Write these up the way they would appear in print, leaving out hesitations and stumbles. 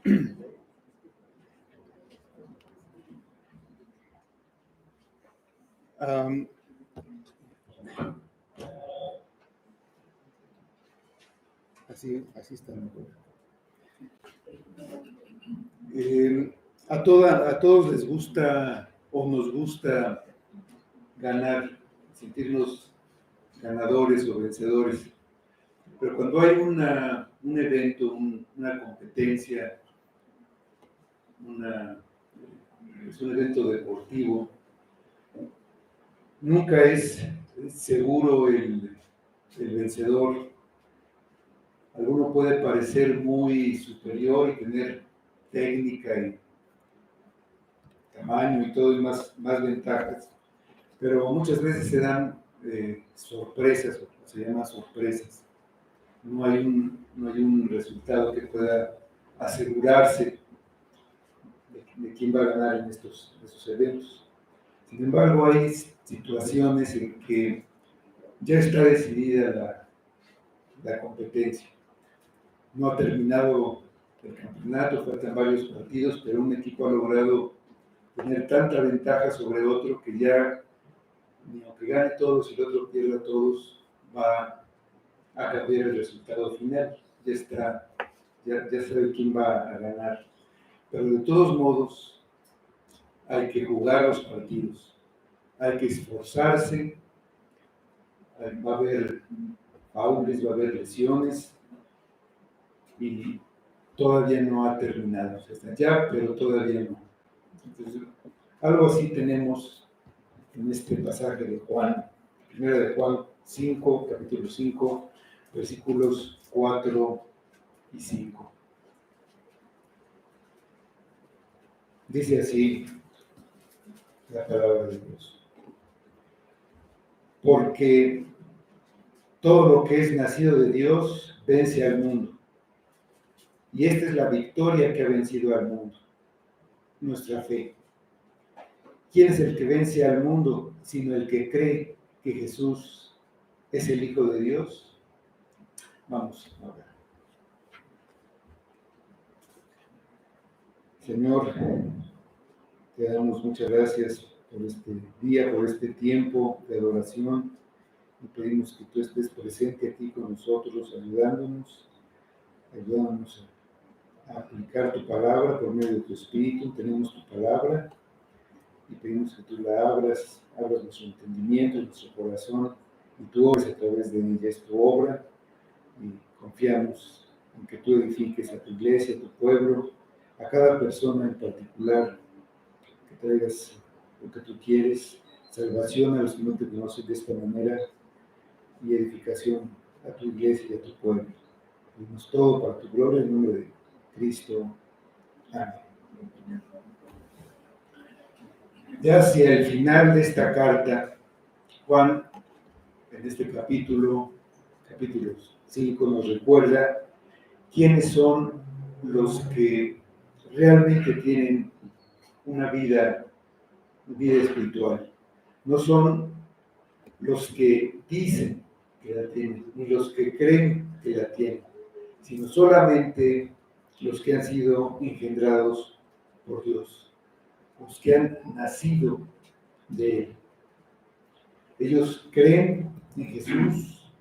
Um, así está mejor. A todos les gusta o nos gusta ganar, sentirnos ganadores o vencedores. Pero cuando hay un evento, una competencia, es un evento deportivo, nunca es seguro el vencedor. Alguno puede parecer muy superior y tener técnica y tamaño y todo y más ventajas, pero muchas veces se dan sorpresas, o se llaman sorpresas. No hay un resultado que pueda asegurarse de quién va a ganar en esos eventos. Sin embargo, hay situaciones en que ya está decidida la competencia. No ha terminado el campeonato, faltan varios partidos, pero un equipo ha logrado tener tanta ventaja sobre otro que ya, ni aunque gane todos y el otro pierda todos, va a cambiar el resultado final. Ya sabe quién va a ganar. Pero de todos modos, hay que jugar los partidos, hay que esforzarse, va a haber faules, va a haber lesiones, y todavía no ha terminado. Está allá, pero todavía no. Entonces, algo así tenemos en este pasaje de Juan, primero de Juan 5, capítulo 5, versículos 4 y 5. Dice así la palabra de Dios. Porque todo lo que es nacido de Dios vence al mundo. Y esta es la victoria que ha vencido al mundo, nuestra fe. ¿Quién es el que vence al mundo sino el que cree que Jesús es el Hijo de Dios? Vamos a ver. Señor, te damos muchas gracias por este día, por este tiempo de adoración. Y pedimos que tú estés presente aquí con nosotros, ayudándonos a aplicar tu palabra por medio de tu Espíritu. Tenemos tu palabra y pedimos que tú la abras nuestro entendimiento, nuestro corazón, y tú obres a través de ella. Es tu obra y confiamos en que tú edifiques a tu iglesia, a tu pueblo, a cada persona en particular, que traigas lo que tú quieres, salvación a los que no te conocen de esta manera y edificación a tu iglesia y a tu pueblo. Pedimos todo para tu gloria en nombre de Cristo. Amén. Ya hacia el final de esta carta, Juan, en este capítulo 5, nos recuerda quiénes son los que realmente tienen una vida espiritual. No son los que dicen que la tienen, ni los que creen que la tienen, sino solamente los que han sido engendrados por Dios, los que han nacido de Él. Ellos creen en Jesús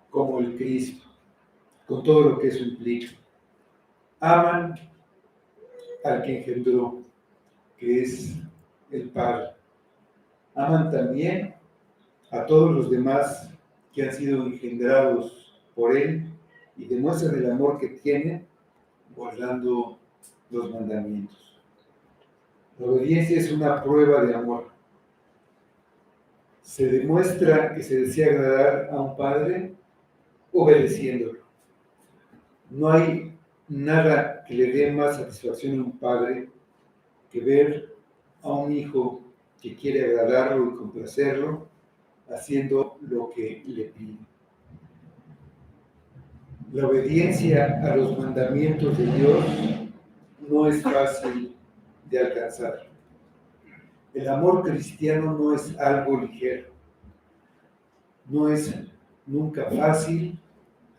como el Cristo, con todo lo que eso implica. Aman al que engendró, que es el Padre. Aman también a todos los demás que han sido engendrados por Él y demuestran el amor que tienen guardando los mandamientos. La obediencia es una prueba de amor. Se demuestra que se desea agradar a un padre obedeciéndolo. No hay nada que le dé más satisfacción a un padre que ver a un hijo que quiere agradarlo y complacerlo haciendo lo que le pide. La obediencia a los mandamientos de Dios no es fácil de alcanzar. El amor cristiano no es algo ligero. No es nunca fácil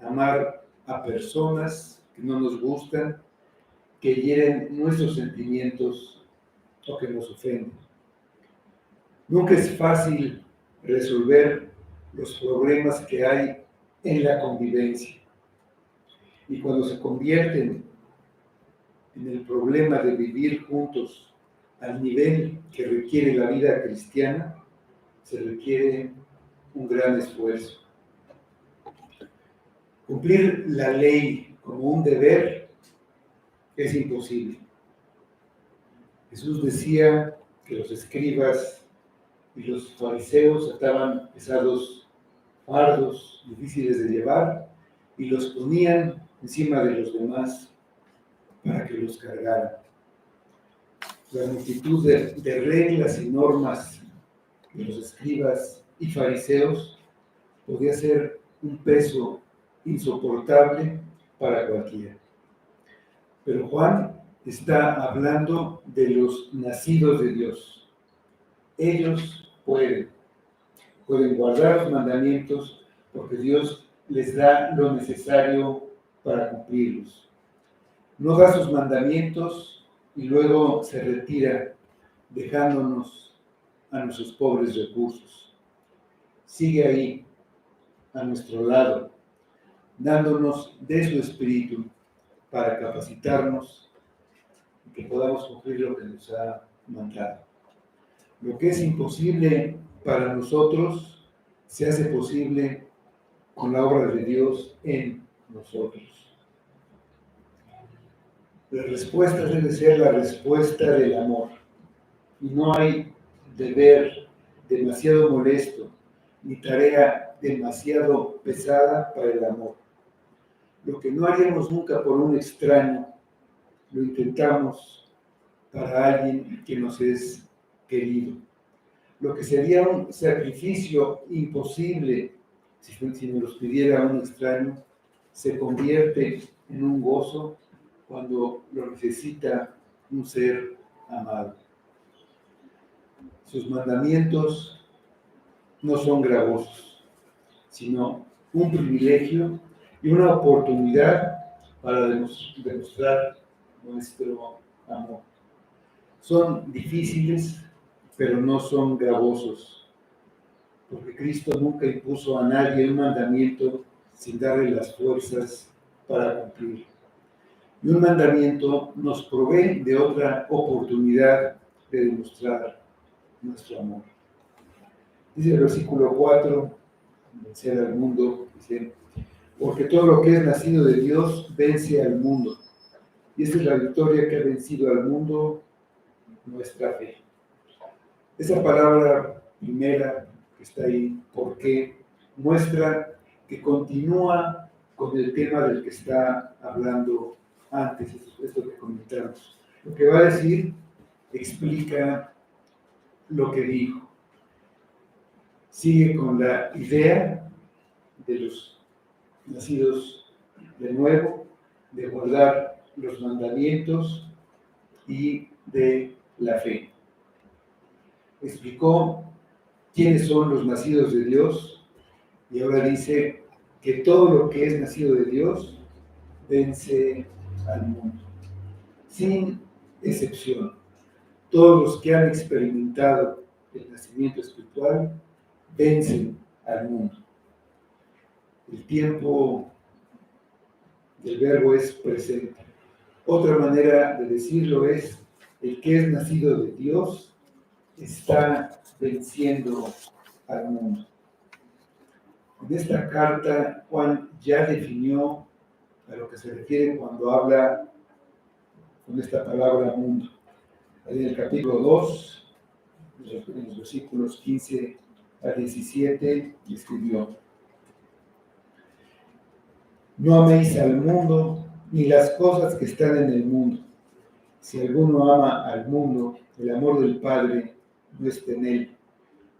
amar a personas que no nos gustan, que hieren nuestros sentimientos o que nos ofenden. Nunca es fácil resolver los problemas que hay en la convivencia. Y cuando se convierten en el problema de vivir juntos al nivel que requiere la vida cristiana, se requiere un gran esfuerzo. Cumplir la ley como un deber es imposible. Jesús decía que los escribas y los fariseos ataban pesados fardos difíciles de llevar y los ponían encima de los demás para que los cargaran. La multitud de reglas y normas de los escribas y fariseos podía ser un peso insoportable para cualquiera. Pero Juan está hablando de los nacidos de Dios. Ellos pueden guardar los mandamientos porque Dios les da lo necesario para cumplirlos. No da sus mandamientos y luego se retira dejándonos a nuestros pobres recursos. Sigue ahí, a nuestro lado, dándonos de su espíritu para capacitarnos y que podamos cumplir lo que nos ha mandado. Lo que es imposible para nosotros se hace posible con la obra de Dios en nosotros. La respuesta debe ser la respuesta del amor. Y no hay deber demasiado molesto ni tarea demasiado pesada para el amor. Lo que no haríamos nunca por un extraño, lo intentamos para alguien que nos es querido. Lo que sería un sacrificio imposible si nos los pidiera un extraño, se convierte en un gozo cuando lo necesita un ser amado. Sus mandamientos no son gravosos, sino un privilegio y una oportunidad para demostrar nuestro amor. Son difíciles, pero no son gravosos, porque Cristo nunca impuso a nadie un mandamiento sin darle las fuerzas para cumplirlo. Y un mandamiento nos provee de otra oportunidad de demostrar nuestro amor. Dice el versículo 4, vencer al mundo, dice, porque todo lo que es nacido de Dios vence al mundo. Y esta es la victoria que ha vencido al mundo, nuestra fe. Esa palabra primera que está ahí, porque muestra que continúa con el tema del que está hablando antes, esto que comentamos. Lo que va a decir explica lo que dijo. Sigue con la idea de los nacidos de nuevo, de guardar los mandamientos y de la fe. Explicó quiénes son los nacidos de Dios y ahora dice que todo lo que es nacido de Dios vence al mundo, sin excepción. Todos los que han experimentado el nacimiento espiritual vencen al mundo. El tiempo del verbo es presente. Otra manera de decirlo es: el que es nacido de Dios está venciendo al mundo. En esta carta, Juan ya definió a lo que se refiere cuando habla con esta palabra mundo. En el capítulo 2, en los versículos 15 a 17, escribió: no améis al mundo ni las cosas que están en el mundo. Si alguno ama al mundo, el amor del Padre no está en él,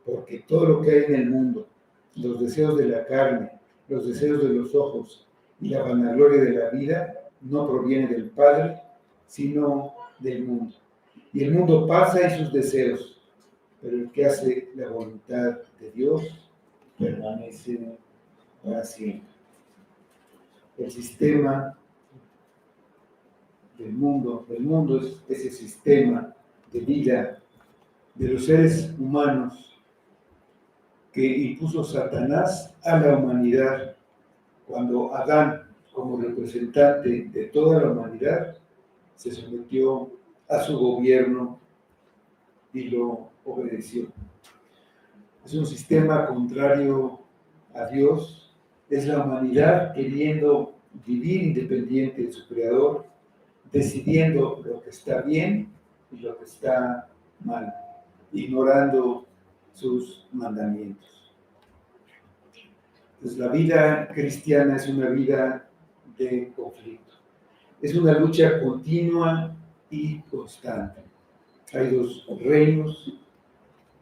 porque todo lo que hay en el mundo, los deseos de la carne, los deseos de los ojos y la vanagloria de la vida, no proviene del Padre, sino del mundo. Y el mundo pasa y sus deseos, pero el que hace la voluntad de Dios permanece para siempre. El sistema del mundo. El mundo es ese sistema de vida de los seres humanos que impuso Satanás a la humanidad cuando Adán, como representante de toda la humanidad, se sometió a su gobierno y lo obedeció. Es un sistema contrario a Dios, es la humanidad queriendo vivir independiente de su creador, decidiendo lo que está bien y lo que está mal, ignorando sus mandamientos. Entonces, la vida cristiana es una vida de conflicto. Es una lucha continua y constante. Hay dos reinos,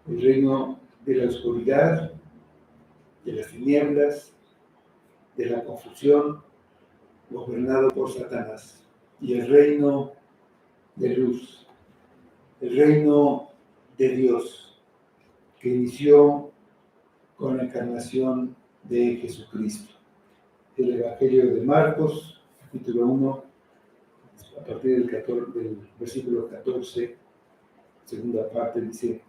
el reino de la oscuridad, de las tinieblas, de la confusión, gobernado por Satanás, y el reino de luz, el reino de Dios, que inició con la encarnación de Jesucristo. El Evangelio de Marcos, capítulo 1, a partir del versículo 14, segunda parte, dice: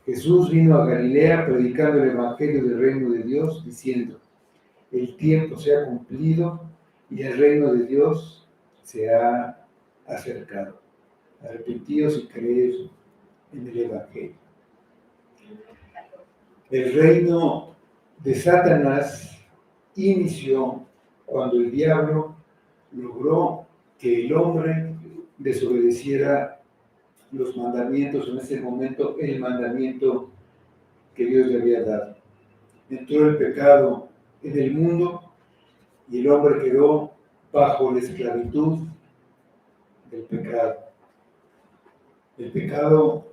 Jesús vino a Galilea predicando el Evangelio del reino de Dios, diciendo: el tiempo se ha cumplido y el reino de Dios se ha acercado. Arrepentíos y creed en el Evangelio. El reino de Satanás inició cuando el diablo logró que el hombre desobedeciera los mandamientos, en ese momento el mandamiento que Dios le había dado. Entró el pecado en el mundo y el hombre quedó bajo la esclavitud del pecado. El pecado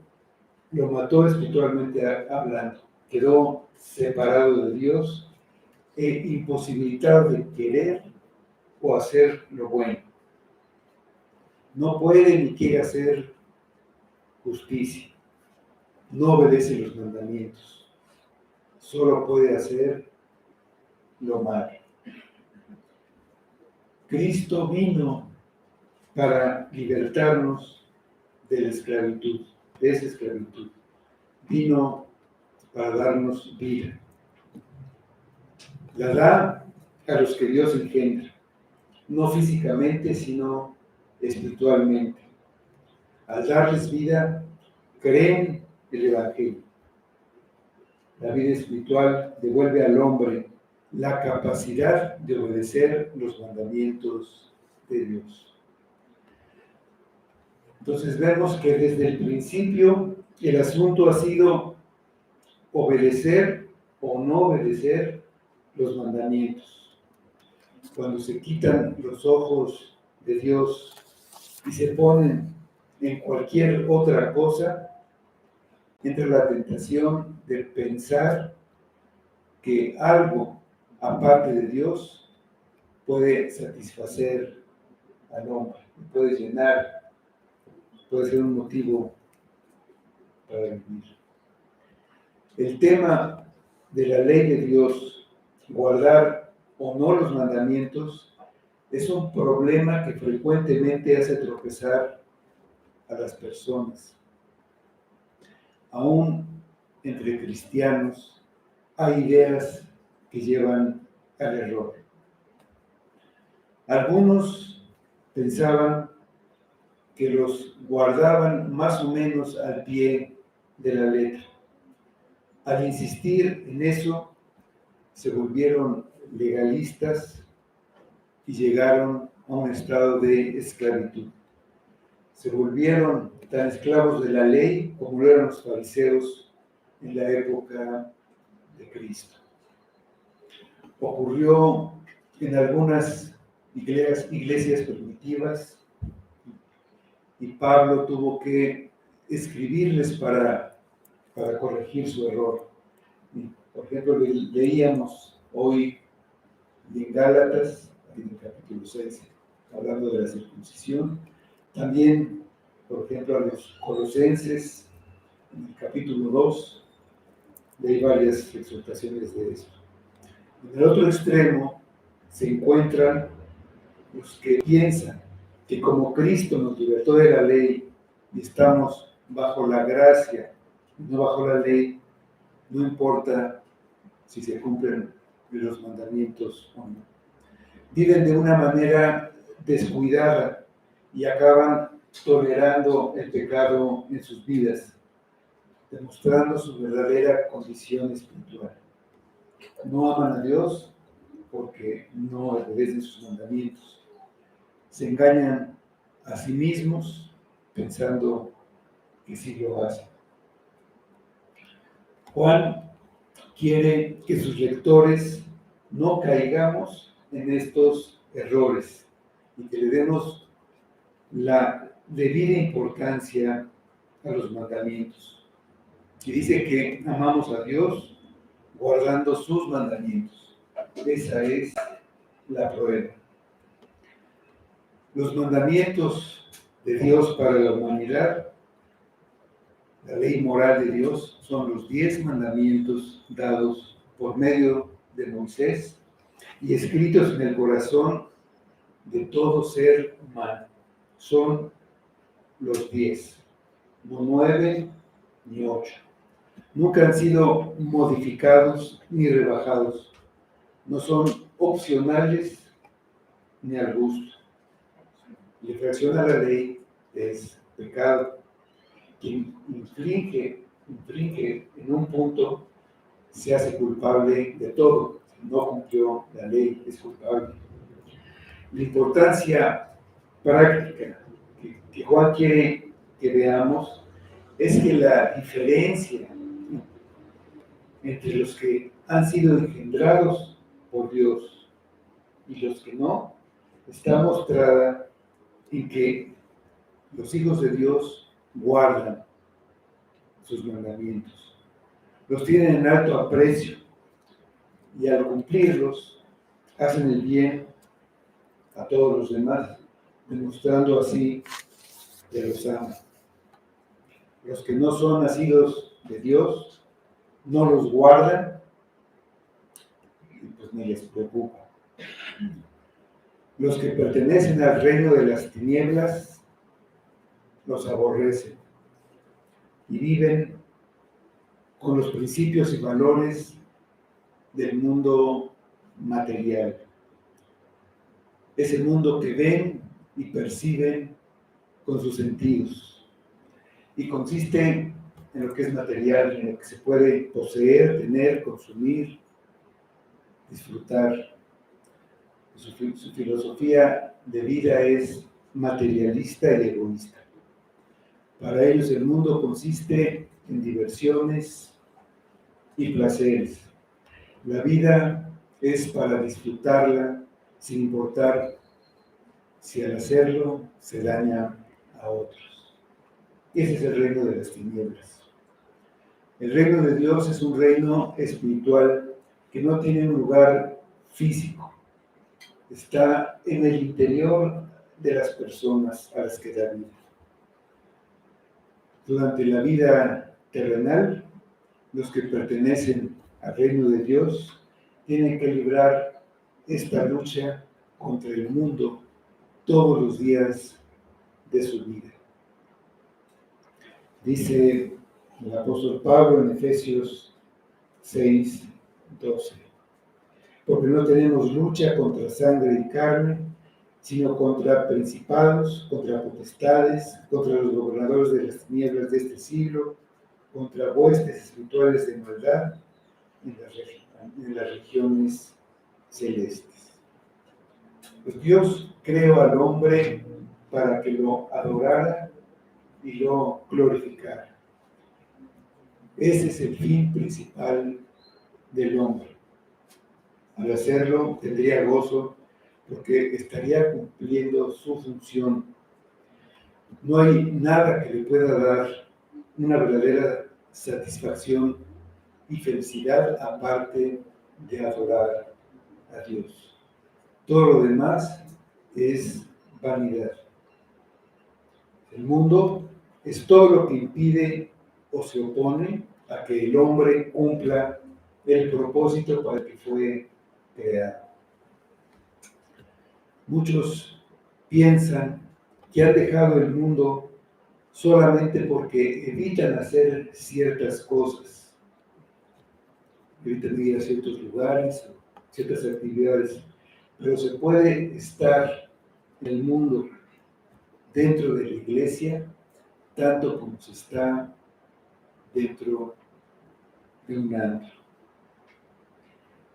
lo mató espiritualmente hablando, quedó separado de Dios e imposibilitado de querer o hacer lo bueno. No puede ni quiere hacer justicia, no obedece los mandamientos, solo puede hacer lo malo. Cristo vino para libertarnos de la esclavitud, de esa esclavitud. Vino para darnos vida. La da a los que Dios engendra, no físicamente, sino espiritualmente. Al darles vida, creen el Evangelio. La vida espiritual devuelve al hombre la capacidad de obedecer los mandamientos de Dios. Entonces vemos que desde el principio el asunto ha sido obedecer o no obedecer los mandamientos. Cuando se quitan los ojos de Dios y se ponen en cualquier otra cosa, entra la tentación de pensar que algo aparte de Dios puede satisfacer al hombre, puede llenar, puede ser un motivo para vivir. El tema de la ley de Dios, guardar o no los mandamientos, es un problema que frecuentemente hace tropezar a las personas. Aún entre cristianos hay ideas que llevan al error. Algunos pensaban que los guardaban más o menos al pie de la letra. Al insistir en eso, se volvieron legalistas y llegaron a un estado de esclavitud. Se volvieron tan esclavos de la ley como lo eran los fariseos en la época de Cristo. Ocurrió en algunas iglesias primitivas y Pablo tuvo que escribirles para corregir su error. Por ejemplo, leíamos hoy en Gálatas, en el capítulo 6, hablando de la circuncisión. También, por ejemplo, a los Colosenses, en el capítulo 2, leí varias exhortaciones de eso. En el otro extremo se encuentran los que piensan que como Cristo nos libertó de la ley y estamos bajo la gracia, no bajo la ley, no importa si se cumplen los mandamientos o no. Viven de una manera descuidada y acaban tolerando el pecado en sus vidas, demostrando su verdadera condición espiritual. No aman a Dios porque no obedecen sus mandamientos. Se engañan a sí mismos pensando que sí lo hacen. Juan quiere que sus lectores no caigamos en estos errores y que le demos la debida importancia a los mandamientos. Y dice que amamos a Dios guardando sus mandamientos. Esa es la prueba. Los mandamientos de Dios para la humanidad, la ley moral de Dios, son los 10 mandamientos dados por medio de Moisés y escritos en el corazón de todo ser humano. Son los 10, no 9 ni 8. Nunca han sido modificados ni rebajados. No son opcionales ni al gusto. La infracción a la ley es pecado. Quien infringe en un punto se hace culpable de todo. Si no cumplió la ley, es culpable. La importancia práctica que Juan quiere que veamos es que la diferencia entre los que han sido engendrados por Dios y los que no está mostrada en que los hijos de Dios guardan sus mandamientos, los tienen en alto aprecio y al cumplirlos hacen el bien a todos los demás, demostrando así que los aman. Los que no son nacidos de Dios no los guardan y pues ni les preocupa. Los que pertenecen al reino de las tinieblas los aborrecen y viven con los principios y valores del mundo material. Ese mundo que ven y perciben con sus sentidos. Y consiste en lo que es material, en lo que se puede poseer, tener, consumir, disfrutar. Su filosofía de vida es materialista y egoísta. Para ellos el mundo consiste en diversiones y placeres. La vida es para disfrutarla sin importar si al hacerlo se daña a otros. Ese es el reino de las tinieblas. El reino de Dios es un reino espiritual que no tiene un lugar físico. Está en el interior de las personas a las que da vida. Durante la vida terrenal, los que pertenecen al reino de Dios tienen que librar esta lucha contra el mundo todos los días de su vida. Dice el apóstol Pablo en Efesios 6:12, porque no tenemos lucha contra sangre y carne, sino contra principados, contra potestades, contra los gobernadores de las tinieblas de este siglo, contra huestes espirituales de maldad en las regiones celestes. Pues Dios creó al hombre para que lo adorara y lo glorificara. Ese es el fin principal del hombre. Al hacerlo tendría gozo porque estaría cumpliendo su función. No hay nada que le pueda dar una verdadera satisfacción y felicidad aparte de adorar a Dios. Todo lo demás es vanidad. El mundo es todo lo que impide o se opone a que el hombre cumpla el propósito para el que fue creado. Muchos piensan que han dejado el mundo solamente porque evitan hacer ciertas cosas, evitan ir a ciertos lugares, ciertas actividades, pero se puede estar en el mundo dentro de la iglesia tanto como se está dentro de un antro.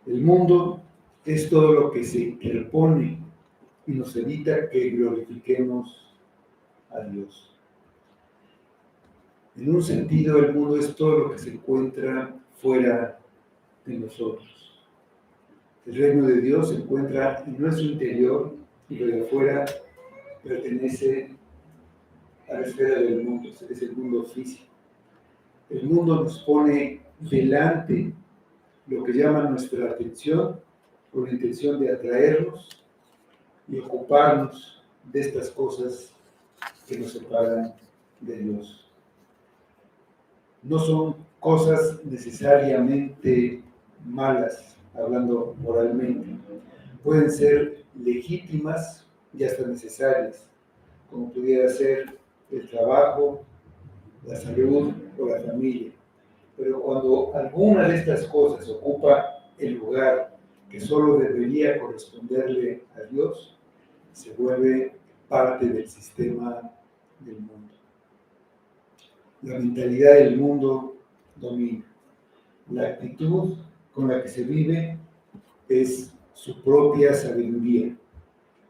El mundo es todo lo que se interpone y nos evita que glorifiquemos a Dios. En un sentido, el mundo es todo lo que se encuentra fuera de nosotros. El reino de Dios se encuentra en nuestro interior y lo de afuera pertenece a la esfera del mundo, es el mundo físico. El mundo nos pone delante lo que llama nuestra atención con la intención de atraernos y ocuparnos de estas cosas que nos separan de Dios. No son cosas necesariamente malas, hablando moralmente. Pueden ser legítimas y hasta necesarias, como pudiera ser el trabajo, la salud o la familia. Pero cuando alguna de estas cosas ocupa el lugar que solo debería corresponderle a Dios, se vuelve parte del sistema del mundo. La mentalidad del mundo domina. La actitud con la que se vive es su propia sabiduría,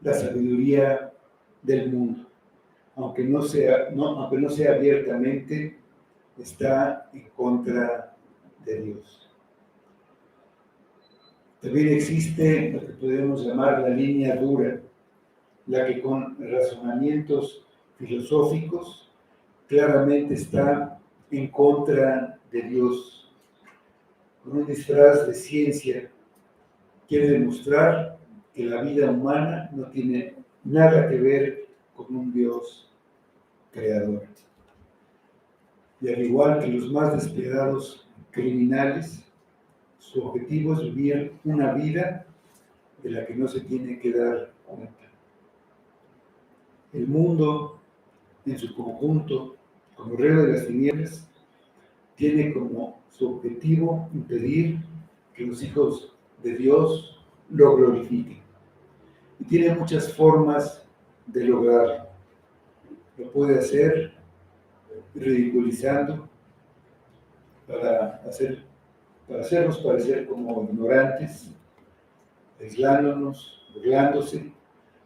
la sabiduría del mundo. Aunque no sea abiertamente, está en contra de Dios. También existe lo que podemos llamar la línea dura, la que con razonamientos filosóficos claramente está en contra de Dios. Con un disfraz de ciencia quiere demostrar que la vida humana no tiene nada que ver con un Dios creador. Y al igual que los más despiadados criminales, su objetivo es vivir una vida de la que no se tiene que dar cuenta. El mundo, en su conjunto, como reino de las tinieblas, tiene como su objetivo impedir que los hijos de Dios lo glorifiquen. Y tiene muchas formas de lograrlo. Lo puede hacer ridiculizando para hacernos parecer como ignorantes, aislándonos, burlándose.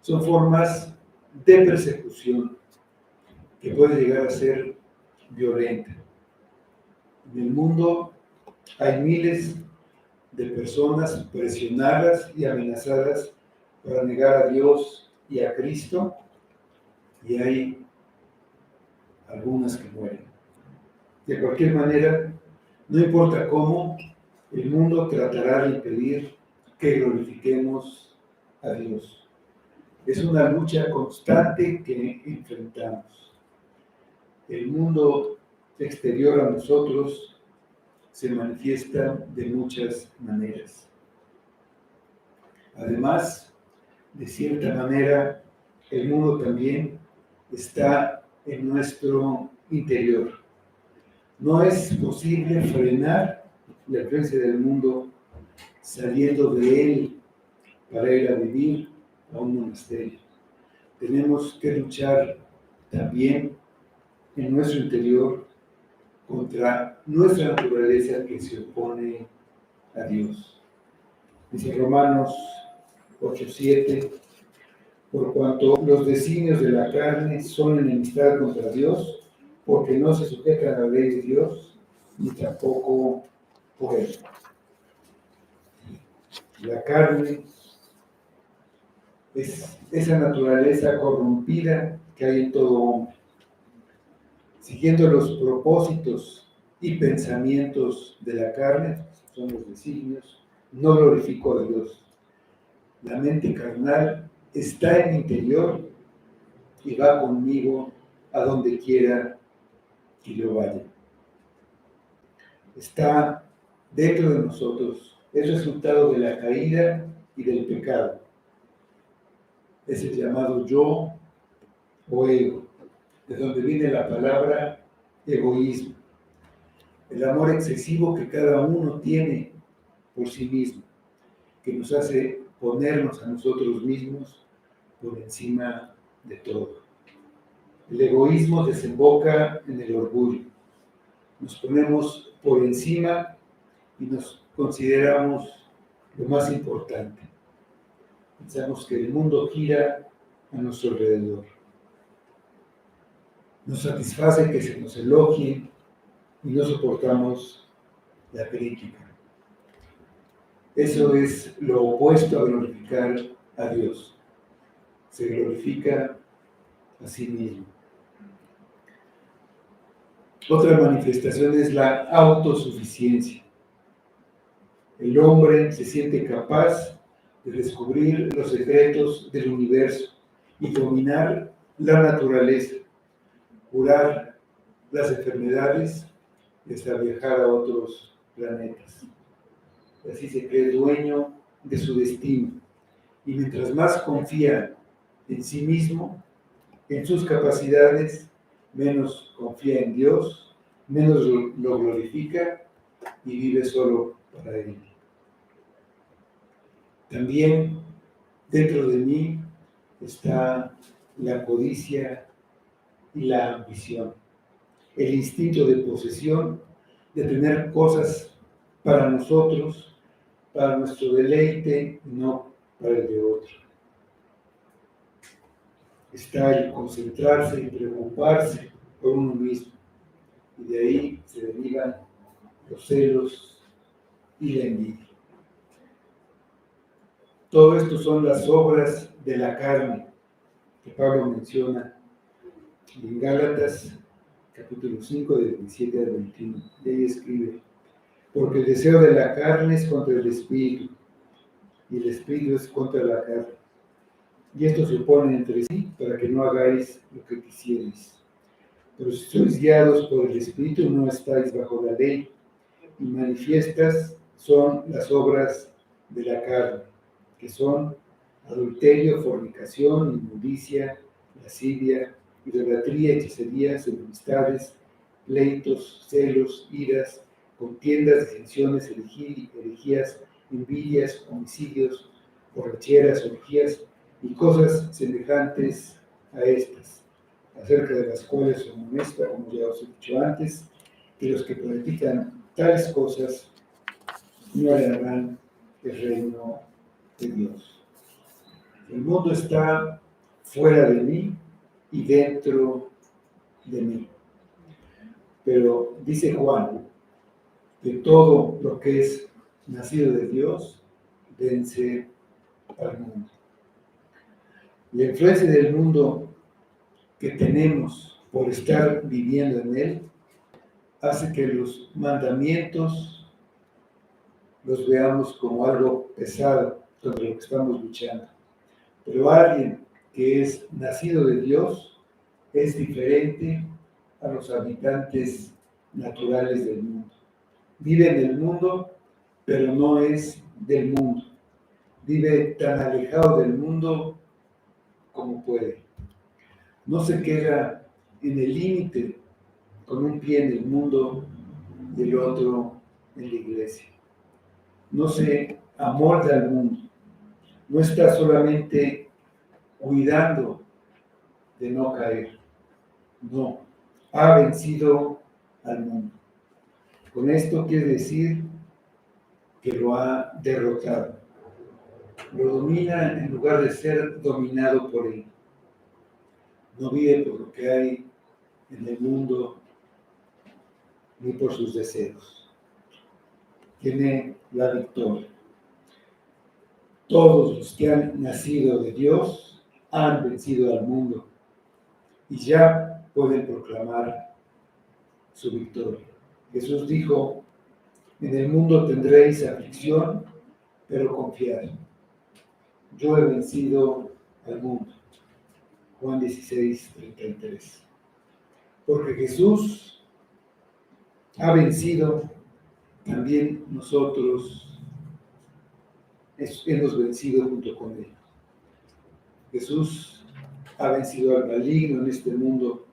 Son formas de persecución que puede llegar a ser violenta. En el mundo hay miles de personas presionadas y amenazadas para negar a Dios y a Cristo, y hay algunas que mueren. De cualquier manera, no importa cómo, el mundo tratará de impedir que glorifiquemos a Dios. Es una lucha constante que enfrentamos. El mundo exterior a nosotros se manifiesta de muchas maneras. Además, de cierta manera, el mundo también está en nuestro interior. No es posible frenar la influencia del mundo saliendo de él para ir a vivir a un monasterio. Tenemos que luchar también en nuestro interior contra nuestra naturaleza que se opone a Dios. Dice Romanos 8:7, por cuanto los designios de la carne son enemistad contra Dios, porque no se sujetan a la ley de Dios, ni tampoco pueden. La carne es esa naturaleza corrompida que hay en todo hombre. Siguiendo los propósitos y pensamientos de la carne, son los designios, no glorificó a Dios. La mente carnal está en mi interior y va conmigo a donde quiera que yo vaya. Está dentro de nosotros, es resultado de la caída y del pecado. Es el llamado yo o ego, de donde viene la palabra egoísmo, el amor excesivo que cada uno tiene por sí mismo, que nos hace ponernos a nosotros mismos por encima de todo. El egoísmo desemboca en el orgullo. Nos ponemos por encima y nos consideramos lo más importante. Pensamos que el mundo gira a nuestro alrededor. Nos satisface que se nos elogie y no soportamos la crítica. Eso es lo opuesto a glorificar a Dios. Se glorifica a sí mismo. Otra manifestación es la autosuficiencia. El hombre se siente capaz de descubrir los secretos del universo y dominar la naturaleza, curar las enfermedades y hasta viajar a otros planetas. Así se cree dueño de su destino. Y mientras más confía en sí mismo, en sus capacidades, menos confía en Dios, menos lo glorifica y vive solo para Él. También dentro de mí está la codicia y la ambición, el instinto de posesión, de tener cosas para nosotros, para nuestro deleite y no para el de otro. Está el concentrarse y preocuparse por uno mismo, y de ahí se derivan los celos y la envidia. Todo esto son las obras de la carne que Pablo menciona en Gálatas capítulo 5, del 17 al 21. Y ahí escribe: porque el deseo de la carne es contra el espíritu, y el espíritu es contra la carne. Y estos se oponen entre sí para que no hagáis lo que quisierais. Pero si sois guiados por el espíritu, no estáis bajo la ley, y manifiestas son las obras de la carne, que son adulterio, fornicación, inmundicia, lascivia, idolatría, hechicerías, enemistades, pleitos, celos, iras, contiendas, disensiones, herejías, envidias, homicidios, borracheras, orgías y cosas semejantes a estas, acerca de las cuales os amonesta, como ya os he dicho antes, que los que practican tales cosas no heredarán el reino de Dios. El mundo está fuera de mí y dentro de mí. Pero dice Juan que todo lo que es nacido de Dios vence al mundo. La influencia del mundo que tenemos por estar viviendo en él hace que los mandamientos los veamos como algo pesado contra lo que estamos luchando. Pero alguien que es nacido de Dios es diferente a los habitantes naturales del mundo. Vive en el mundo, pero no es del mundo. Vive tan alejado del mundo como puede. No se queda en el límite con un pie en el mundo y el otro en la iglesia. No se amolda al mundo. No está solamente cuidando de no caer. No, ha vencido al mundo. Con esto quiere decir que lo ha derrotado. Lo domina en lugar de ser dominado por él. No vive por lo que hay en el mundo ni por sus deseos. Tiene la victoria. Todos los que han nacido de Dios han vencido al mundo y ya pueden proclamar su victoria. Jesús dijo: en el mundo tendréis aflicción, pero confiad. Yo he vencido al mundo. Juan 16, 33. Porque Jesús ha vencido, también nosotros hemos vencido junto con Él. Jesús ha vencido al maligno en este mundo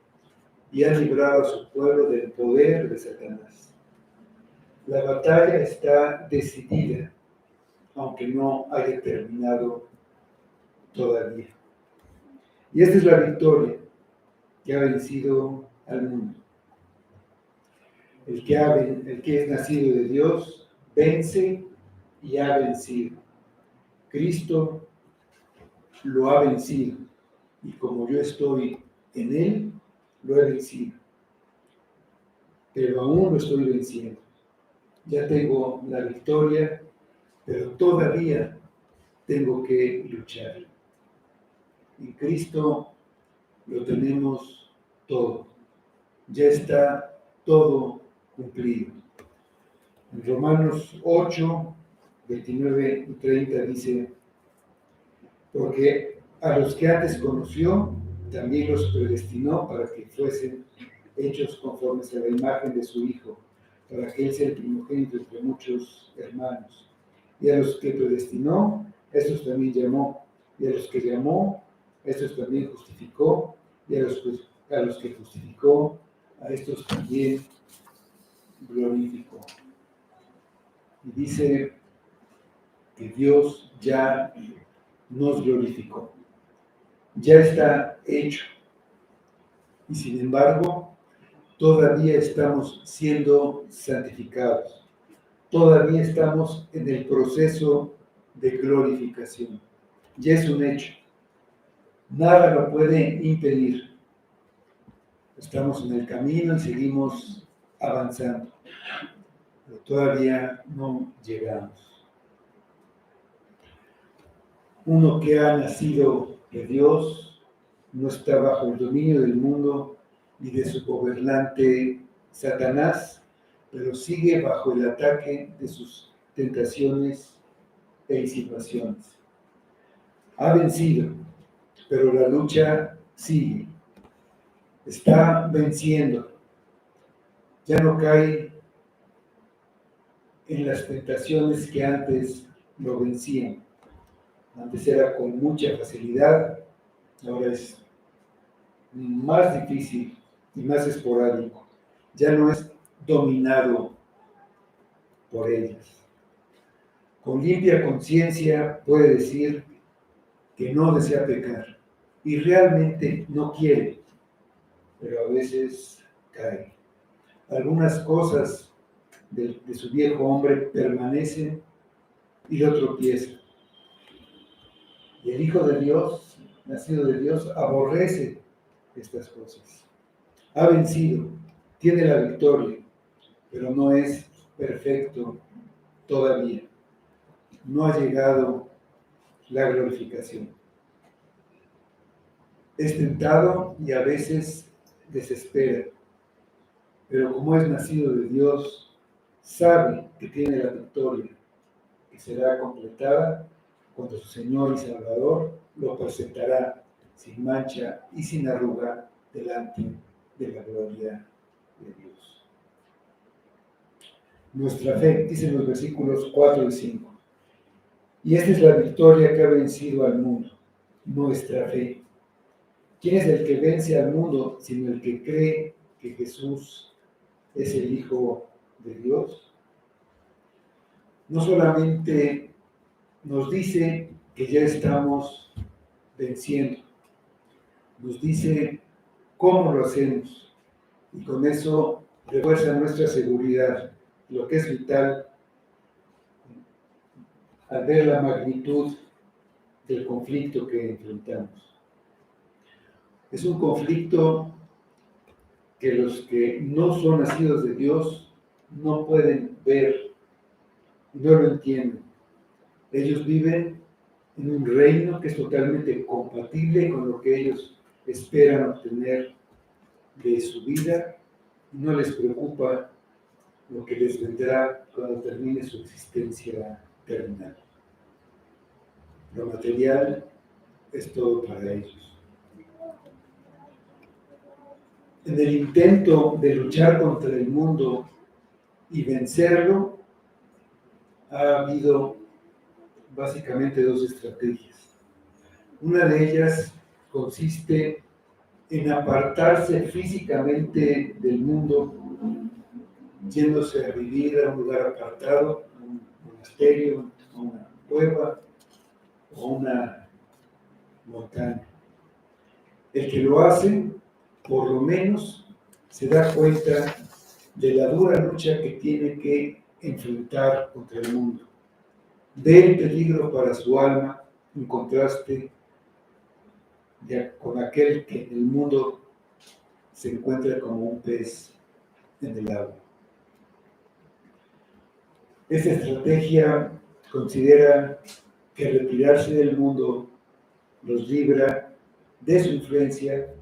y ha librado a su pueblo del poder de Satanás. La batalla está decidida, aunque no haya terminado todavía. Y esta es la victoria que ha vencido al mundo. El que es nacido de Dios vence y ha vencido. Cristo lo ha vencido y como yo estoy en él, lo he vencido. Pero aún lo estoy venciendo. Ya tengo la victoria, pero todavía tengo que luchar. En Cristo lo tenemos todo. Ya está todo cumplido. En Romanos 8, 29 y 30 dice: porque a los que antes conoció, también los predestinó para que fuesen hechos conformes a la imagen de su Hijo, para que Él sea el primogénito entre muchos hermanos. Y a los que predestinó, estos también llamó. Y a los que llamó, estos también justificó. Y a los que justificó, a estos también glorificó. Y dice que Dios ya nos glorificó. Ya está hecho. Y sin embargo, todavía estamos siendo santificados. Todavía estamos en el proceso de glorificación. Ya es un hecho. Nada lo puede impedir. Estamos en el camino y seguimos avanzando. Pero todavía no llegamos. Uno que ha nacido de Dios no está bajo el dominio del mundo ni de su gobernante Satanás, pero sigue bajo el ataque de sus tentaciones e insinuaciones. Ha vencido, pero la lucha sigue. Está venciendo. Ya no cae en las tentaciones que antes lo vencían. Antes era con mucha facilidad, ahora es más difícil y más esporádico. Ya no es dominado por ellas. Con limpia conciencia puede decir que no desea pecar y realmente no quiere, pero a veces cae. Algunas cosas de su viejo hombre permanecen y lo tropieza. Y el Hijo de Dios, nacido de Dios, aborrece estas cosas. Ha vencido, tiene la victoria, pero no es perfecto todavía. No ha llegado la glorificación. Es tentado y a veces desespera, pero como es nacido de Dios, sabe que tiene la victoria, que será completada cuando su Señor y Salvador lo presentará sin mancha y sin arruga delante de la gloria de Dios. Nuestra fe, dicen los versículos 4 y 5. Y esta es la victoria que ha vencido al mundo, nuestra fe. ¿Quién es el que vence al mundo sino el que cree que Jesús es el Hijo de Dios? No solamente nos dice que ya estamos venciendo, nos dice cómo lo hacemos y con eso refuerza nuestra seguridad, lo que es vital al ver la magnitud del conflicto que enfrentamos. Es un conflicto que los que no son nacidos de Dios no pueden ver, no lo entienden. Ellos viven en un reino que es totalmente compatible con lo que ellos esperan obtener de su vida y no les preocupa lo que les vendrá cuando termine su existencia terminal. Lo material es todo para ellos. En el intento de luchar contra el mundo y vencerlo, ha habido básicamente dos estrategias. Una de ellas consiste en apartarse físicamente del mundo, yéndose a vivir a un lugar apartado, a un monasterio, a una cueva o una montaña. El que lo hace, por lo menos, se da cuenta de la dura lucha que tiene que enfrentar contra el mundo. Ve el peligro para su alma en contraste con aquel que en el mundo se encuentra como un pez en el agua. Esta estrategia considera que retirarse del mundo los libra de su influencia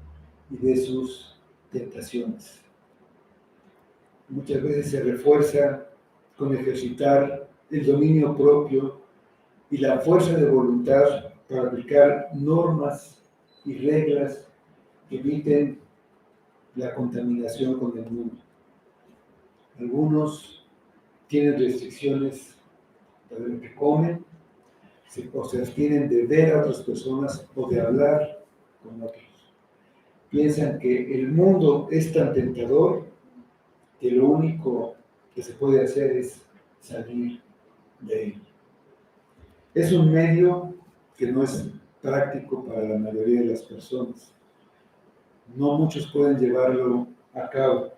y de sus tentaciones. Muchas veces se refuerza con ejercitar el dominio propio y la fuerza de voluntad para aplicar normas y reglas que eviten la contaminación con el mundo. Algunos tienen restricciones para lo que comen, se abstienen de ver a otras personas o de hablar con otros. Piensan que el mundo es tan tentador que lo único que se puede hacer es salir de él. Es un medio que no es práctico para la mayoría de las personas. No muchos pueden llevarlo a cabo.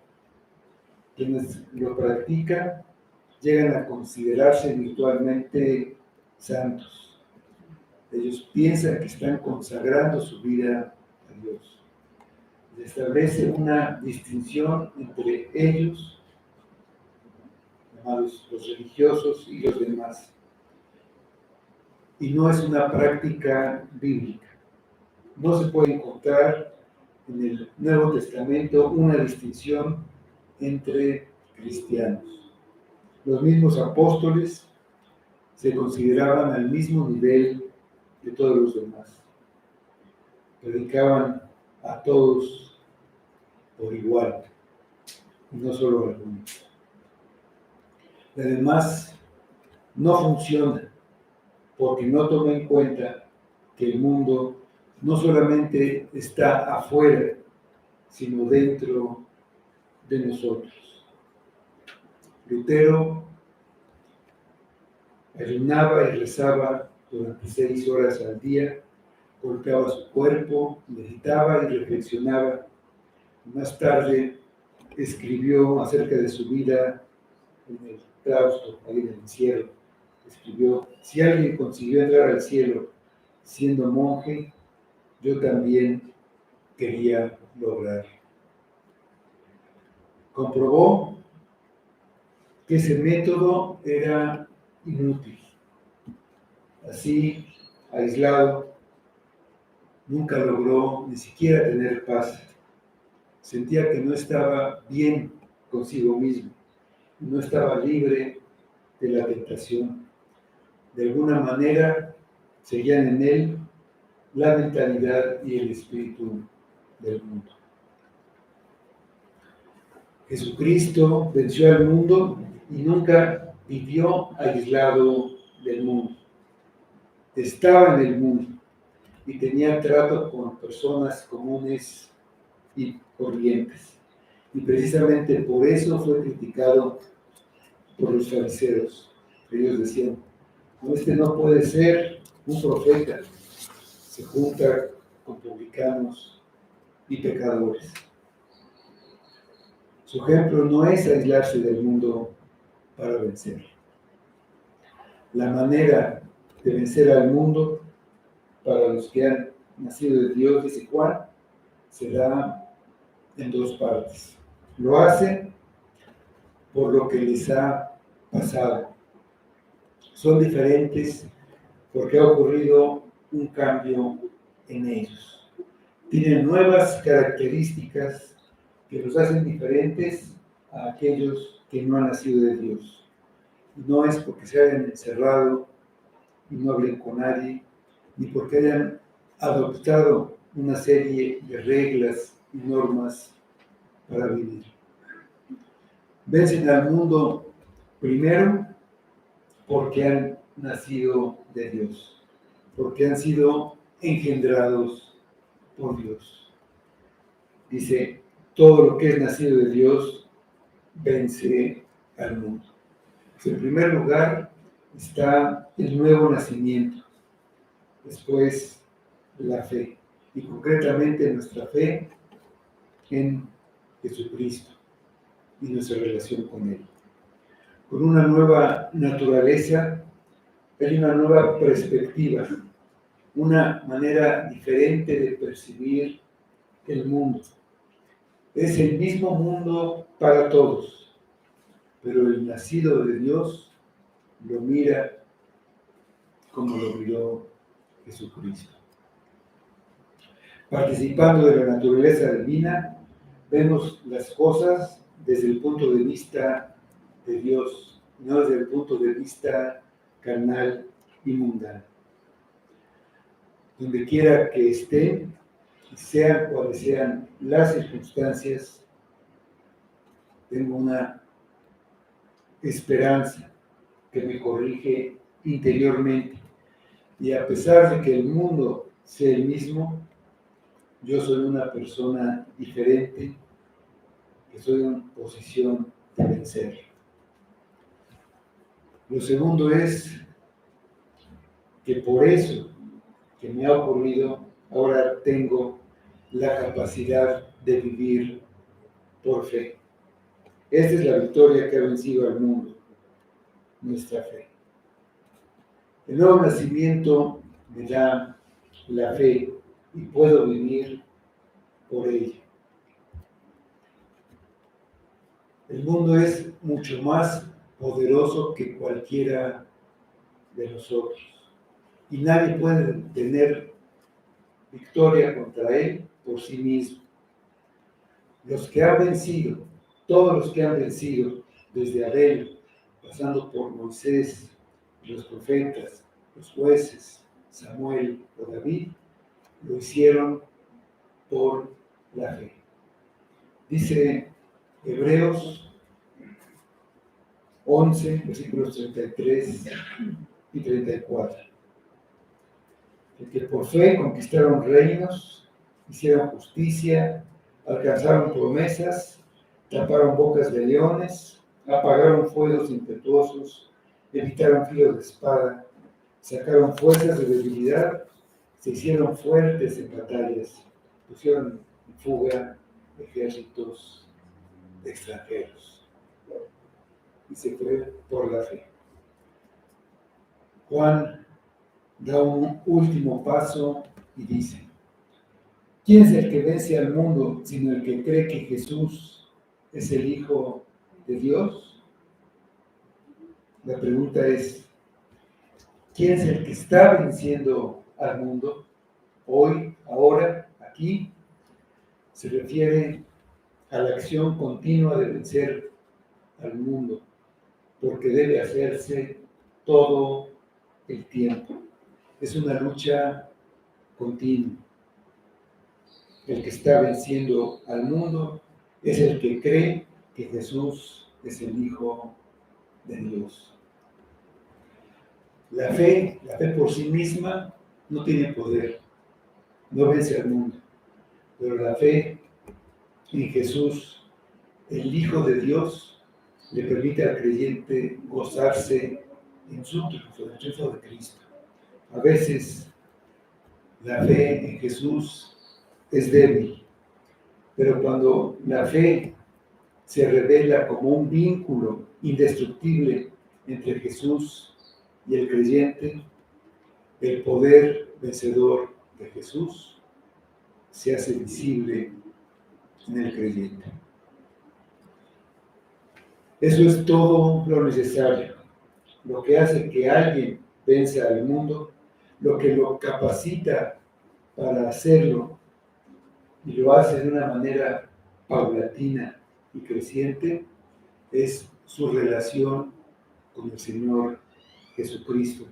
Quienes lo practican llegan a considerarse virtualmente santos. Ellos piensan que están consagrando su vida a Dios. Se establece una distinción entre ellos, llamados los religiosos, y los demás. Y no es una práctica bíblica. No se puede encontrar en el Nuevo Testamento una distinción entre cristianos. Los mismos apóstoles se consideraban al mismo nivel de todos los demás. Predicaban a todos por igual, y no solo a algunos. Además, no funciona porque no toma en cuenta que el mundo no solamente está afuera, sino dentro de nosotros. Lutero ayunaba y rezaba durante 6 horas al día, golpeaba su cuerpo, meditaba y reflexionaba. Más tarde escribió acerca de su vida en el claustro, ahí en el cielo. Escribió: si alguien consiguió entrar al cielo siendo monje, yo también quería lograrlo. Comprobó que ese método era inútil. Así, aislado, nunca logró ni siquiera tener paz. Sentía que no estaba bien consigo mismo, no estaba libre de la tentación. De alguna manera, seguían en él la mentalidad y el espíritu del mundo. Jesucristo venció al mundo y nunca vivió aislado del mundo. Estaba en el mundo y tenía trato con personas comunes y corrientes. Y precisamente por eso fue criticado por los fariseos. Ellos decían: no, este no puede ser un profeta, se junta con publicanos y pecadores. Su ejemplo no es aislarse del mundo para vencer. La manera de vencer al mundo para los que han nacido de Dios, dice Juan, se da en 2 partes. Lo hacen por lo que les ha pasado. Son diferentes porque ha ocurrido un cambio en ellos. Tienen nuevas características que los hacen diferentes a aquellos que no han nacido de Dios. No es porque se hayan encerrado y no hablen con nadie, ni porque hayan adoptado una serie de reglas y normas para vivir. Vencen al mundo primero porque han nacido de Dios, porque han sido engendrados por Dios. Dice, todo lo que es nacido de Dios vence al mundo. En primer lugar está el nuevo nacimiento, después la fe, y concretamente nuestra fe en Jesucristo y nuestra relación con Él. Con una nueva naturaleza hay una nueva perspectiva, una manera diferente de percibir el mundo. Es el mismo mundo para todos, pero el nacido de Dios lo mira como lo miró Jesucristo. Participando de la naturaleza divina, vemos las cosas desde el punto de vista de Dios, no desde el punto de vista carnal y mundano. Donde quiera que estén, sean cuales sean las circunstancias, tengo una esperanza que me corrige interiormente. Y a pesar de que el mundo sea el mismo, yo soy una persona diferente, que soy en posición de vencer. Lo segundo es que por eso que me ha ocurrido, ahora tengo la capacidad de vivir por fe. Esta es la victoria que ha vencido al mundo, nuestra fe. El nuevo nacimiento me da la fe y puedo vivir por ella. El mundo es mucho más poderoso que cualquiera de nosotros y nadie puede tener victoria contra él por sí mismo. Los que han vencido, todos los que han vencido, desde Abel, pasando por Moisés, los profetas, los jueces, Samuel o David, lo hicieron por la fe. Dice Hebreos 11, versículos 33 y 34. De que por fe conquistaron reinos, hicieron justicia, alcanzaron promesas, taparon bocas de leones, apagaron fuegos impetuosos, evitaron filos de espada, sacaron fuerzas de debilidad, se hicieron fuertes en batallas, pusieron en fuga ejércitos extranjeros. Y se fue por la fe. Juan da un último paso y dice, ¿quién es el que vence al mundo sino el que cree que Jesús es el Hijo de Dios? La pregunta es, ¿quién es el que está venciendo al mundo hoy, ahora, aquí? Se refiere a la acción continua de vencer al mundo, porque debe hacerse todo el tiempo. Es una lucha continua. El que está venciendo al mundo es el que cree que Jesús es el Hijo de Dios. La fe por sí misma no tiene poder, no vence al mundo, pero la fe en Jesús, el Hijo de Dios, le permite al creyente gozarse en su triunfo, en el triunfo de Cristo. A veces la fe en Jesús es débil, pero cuando la fe se revela como un vínculo indestructible entre Jesús y el creyente, el poder vencedor de Jesús se hace visible en el creyente. Eso es todo lo necesario, lo que hace que alguien venza al mundo, lo que lo capacita para hacerlo y lo hace de una manera paulatina y creciente, es su relación con el Señor Jesucristo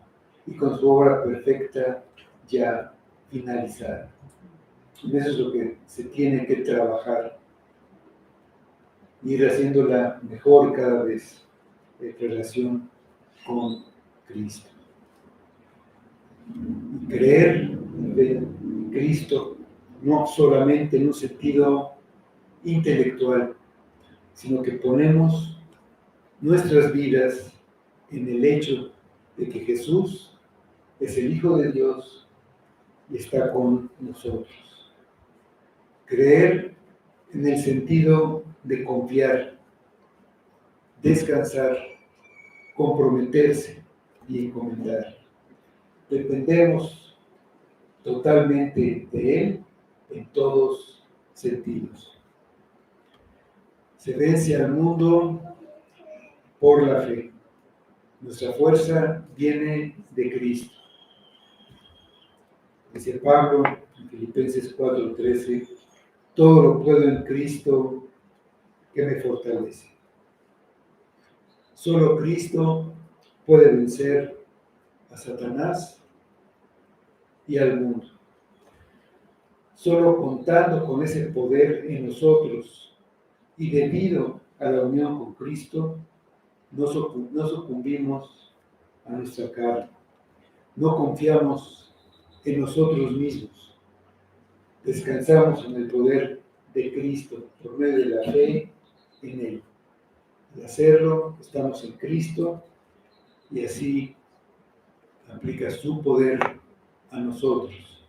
y con su obra perfecta ya finalizada. Y eso es lo que se tiene que trabajar, ir haciéndola mejor cada vez en relación con Cristo. Y creer en Cristo no solamente en un sentido intelectual, sino que ponemos nuestras vidas en el hecho de que Jesús es el Hijo de Dios y está con nosotros. Creer en el sentido de confiar, descansar, comprometerse y encomendar. Dependemos totalmente de Él en todos sentidos. Se vence al mundo por la fe. Nuestra fuerza viene de Cristo. Dice Pablo en Filipenses 4:13, todo lo puedo en Cristo que me fortalece. Solo Cristo puede vencer a Satanás y al mundo. Solo contando con ese poder en nosotros y debido a la unión con Cristo, no sucumbimos a nuestra carne, no confiamos en nosotros mismos, descansamos en el poder de Cristo por medio de la fe en Él. Al hacerlo, estamos en Cristo y así aplica su poder a nosotros.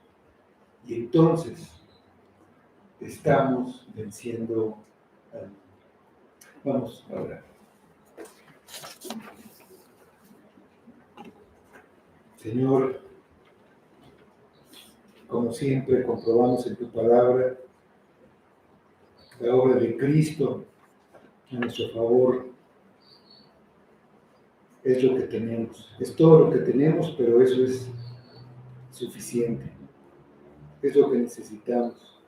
Y entonces estamos venciendo al mundo. Vamos a orar. Señor, como siempre comprobamos en tu palabra la obra de Cristo a nuestro favor. Es lo que tenemos, es todo lo que tenemos, pero eso es suficiente, es lo que necesitamos.